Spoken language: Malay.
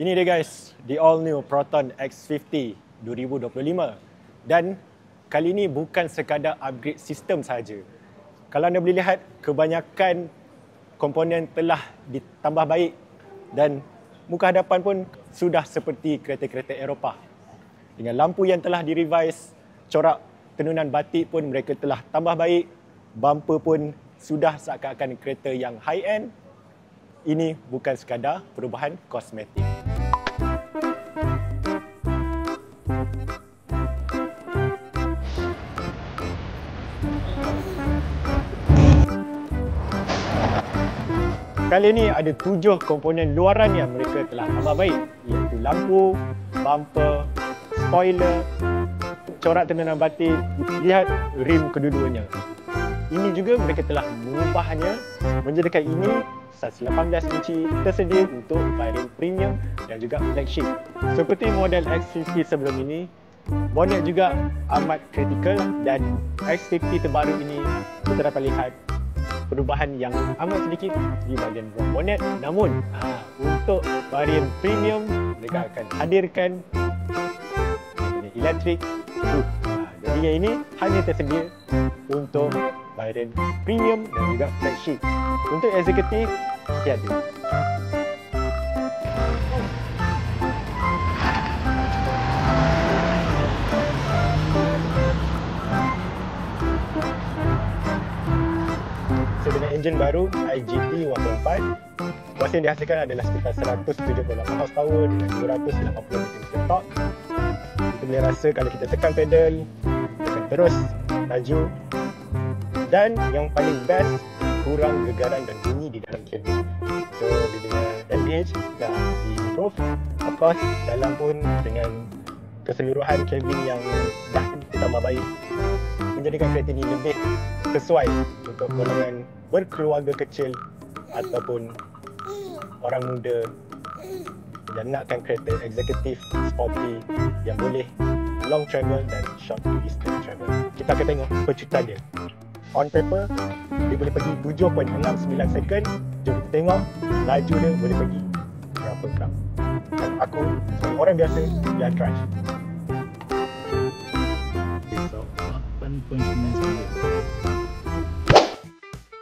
Ini dia guys, the all new Proton X50 2025. Dan kali ini bukan sekadar upgrade sistem saja. Kalau anda boleh lihat, kebanyakan komponen telah ditambah baik dan muka hadapan pun sudah seperti kereta-kereta Eropah. Dengan lampu yang telah direvise, corak tenunan batik pun mereka telah tambah baik, bumper pun sudah seakan-akan kereta yang high-end. Ini bukan sekadar perubahan kosmetik. Kali ini ada 7 komponen luaran yang mereka telah tambah baik, iaitu lampu, bumper, spoiler, corak tenunan batik, lihat rim kedua-duanya. Ini juga mereka telah mengubahnya menjadikan ini saiz 18 inci tersedia untuk varian premium dan juga flagship. Seperti model X50 sebelum ini, bonnet juga amat kritikal dan X50 terbaru ini kita dapat lihat perubahan yang amat sedikit di bahagian bawah bonnet. Namun untuk varian premium mereka akan hadirkan elektrik. Jadi yang ini hanya tersedia untuk varian premium dan juga flagship. Untuk eksekutif tiada. Dengan enjin baru IGT 1.4, kuasa yang dihasilkan adalah sekitar 178 horsepower dengan 280 Nm torque. Kita boleh rasa kalau kita tekan pedal akan terus laju, dan yang paling best, kurang gegaran dan bunyi di dalam kabin. So bila LPH dah di-improve, of course dalam pun dengan keseluruhan kabin yang dah ditambah baik, menjadikan kereta ini lebih sesuai untuk golongan berkeluarga kecil ataupun orang muda yang nakkan kereta eksekutif sporty yang boleh long travel dan short distance travel. Kita akan tengok percutan dia. On paper, dia boleh pergi 7.69 second. Jom kita tengok laju dia boleh pergi berapa gram. Dan aku sebagai orang biasa, dia try. So 8.9